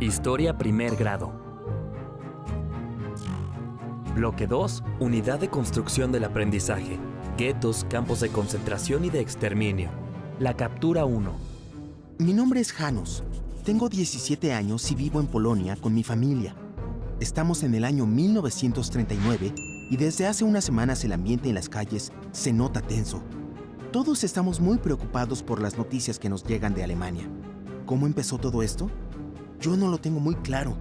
Historia primer grado. Bloque 2. Unidad de construcción del aprendizaje. Guetos, campos de concentración y de exterminio. La captura 1. Mi nombre es Janusz. Tengo 17 años y vivo en Polonia con mi familia. Estamos en el año 1939 y desde hace unas semanas el ambiente en las calles se nota tenso. Todos estamos muy preocupados por las noticias que nos llegan de Alemania. ¿Cómo empezó todo esto? Yo no lo tengo muy claro,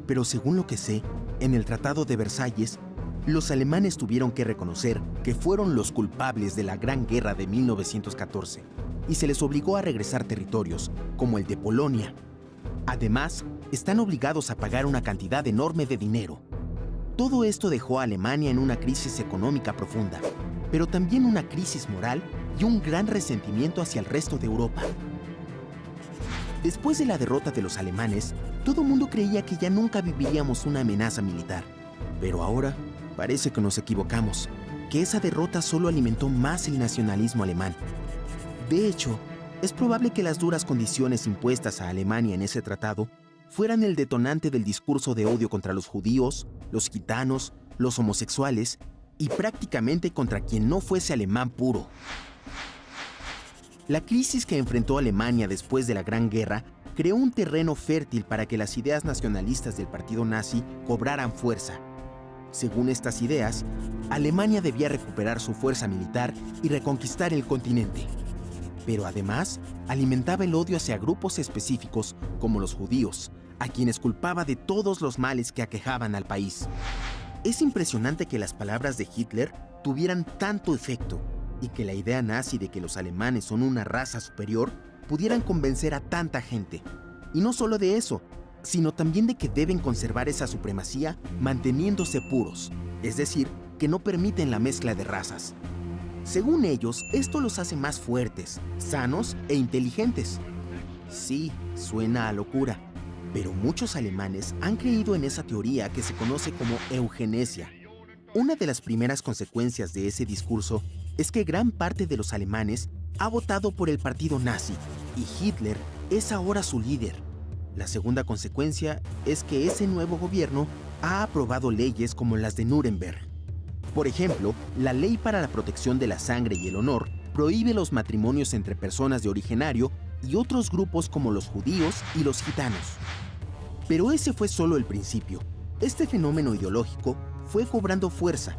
pero según lo que sé, en el Tratado de Versalles, los alemanes tuvieron que reconocer que fueron los culpables de la Gran Guerra de 1914 y se les obligó a regresar territorios, como el de Polonia. Además, están obligados a pagar una cantidad enorme de dinero. Todo esto dejó a Alemania en una crisis económica profunda, pero también una crisis moral y un gran resentimiento hacia el resto de Europa. Después de la derrota de los alemanes, todo el mundo creía que ya nunca viviríamos una amenaza militar. Pero ahora parece que nos equivocamos, que esa derrota solo alimentó más el nacionalismo alemán. De hecho, es probable que las duras condiciones impuestas a Alemania en ese tratado fueran el detonante del discurso de odio contra los judíos, los gitanos, los homosexuales y prácticamente contra quien no fuese alemán puro. La crisis que enfrentó Alemania después de la Gran Guerra creó un terreno fértil para que las ideas nacionalistas del partido nazi cobraran fuerza. Según estas ideas, Alemania debía recuperar su fuerza militar y reconquistar el continente. Pero además, alimentaba el odio hacia grupos específicos como los judíos, a quienes culpaba de todos los males que aquejaban al país. Es impresionante que las palabras de Hitler tuvieran tanto efecto y que la idea nazi de que los alemanes son una raza superior pudieran convencer a tanta gente. Y no solo de eso, sino también de que deben conservar esa supremacía manteniéndose puros, es decir, que no permiten la mezcla de razas. Según ellos, esto los hace más fuertes, sanos e inteligentes. Sí, suena a locura, pero muchos alemanes han creído en esa teoría que se conoce como eugenesia. Una de las primeras consecuencias de ese discurso es que gran parte de los alemanes ha votado por el partido nazi y Hitler es ahora su líder. La segunda consecuencia es que ese nuevo gobierno ha aprobado leyes como las de Nuremberg. Por ejemplo, la ley para la protección de la sangre y el honor prohíbe los matrimonios entre personas de origen ario y otros grupos como los judíos y los gitanos. Pero ese fue solo el principio. Este fenómeno ideológico fue cobrando fuerza,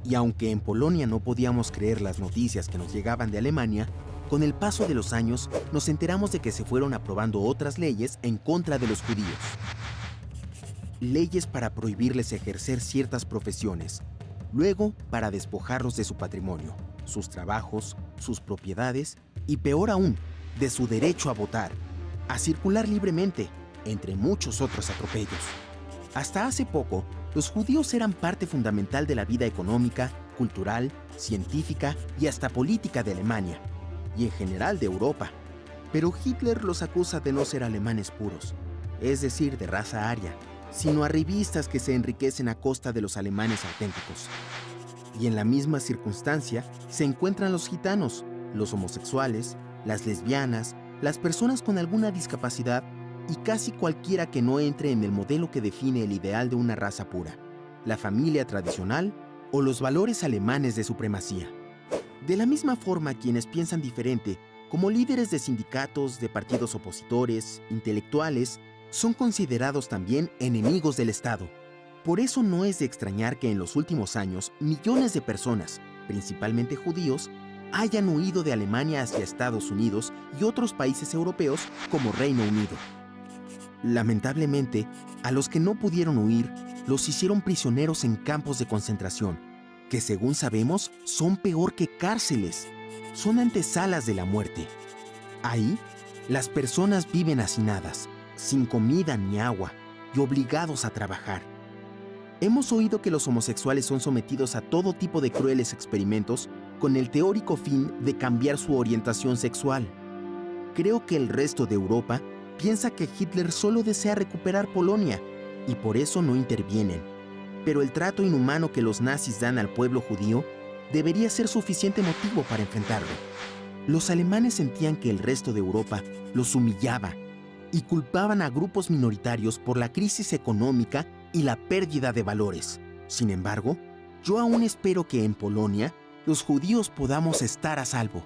y aunque en Polonia no podíamos creer las noticias que nos llegaban de Alemania, con el paso de los años nos enteramos de que se fueron aprobando otras leyes en contra de los judíos. Leyes para prohibirles ejercer ciertas profesiones, luego para despojarlos de su patrimonio, sus trabajos, sus propiedades y peor aún, de su derecho a votar, a circular libremente, entre muchos otros atropellos. Hasta hace poco, los judíos eran parte fundamental de la vida económica, cultural, científica y hasta política de Alemania, y en general de Europa. Pero Hitler los acusa de no ser alemanes puros, es decir, de raza aria, sino arribistas que se enriquecen a costa de los alemanes auténticos. Y en la misma circunstancia se encuentran los gitanos, los homosexuales, las lesbianas, las personas con alguna discapacidad y casi cualquiera que no entre en el modelo que define el ideal de una raza pura, la familia tradicional o los valores alemanes de supremacía. De la misma forma, quienes piensan diferente, como líderes de sindicatos, de partidos opositores, intelectuales, son considerados también enemigos del Estado. Por eso no es de extrañar que en los últimos años millones de personas, principalmente judíos, hayan huido de Alemania hacia Estados Unidos y otros países europeos como Reino Unido. Lamentablemente, a los que no pudieron huir, los hicieron prisioneros en campos de concentración, que según sabemos son peor que cárceles, son antesalas de la muerte. Ahí, las personas viven hacinadas, sin comida ni agua y obligados a trabajar. Hemos oído que los homosexuales son sometidos a todo tipo de crueles experimentos con el teórico fin de cambiar su orientación sexual. Creo que el resto de Europa piensa que Hitler solo desea recuperar Polonia y por eso no intervienen. Pero el trato inhumano que los nazis dan al pueblo judío debería ser suficiente motivo para enfrentarlo. Los alemanes sentían que el resto de Europa los humillaba y culpaban a grupos minoritarios por la crisis económica y la pérdida de valores. Sin embargo, yo aún espero que en Polonia los judíos podamos estar a salvo.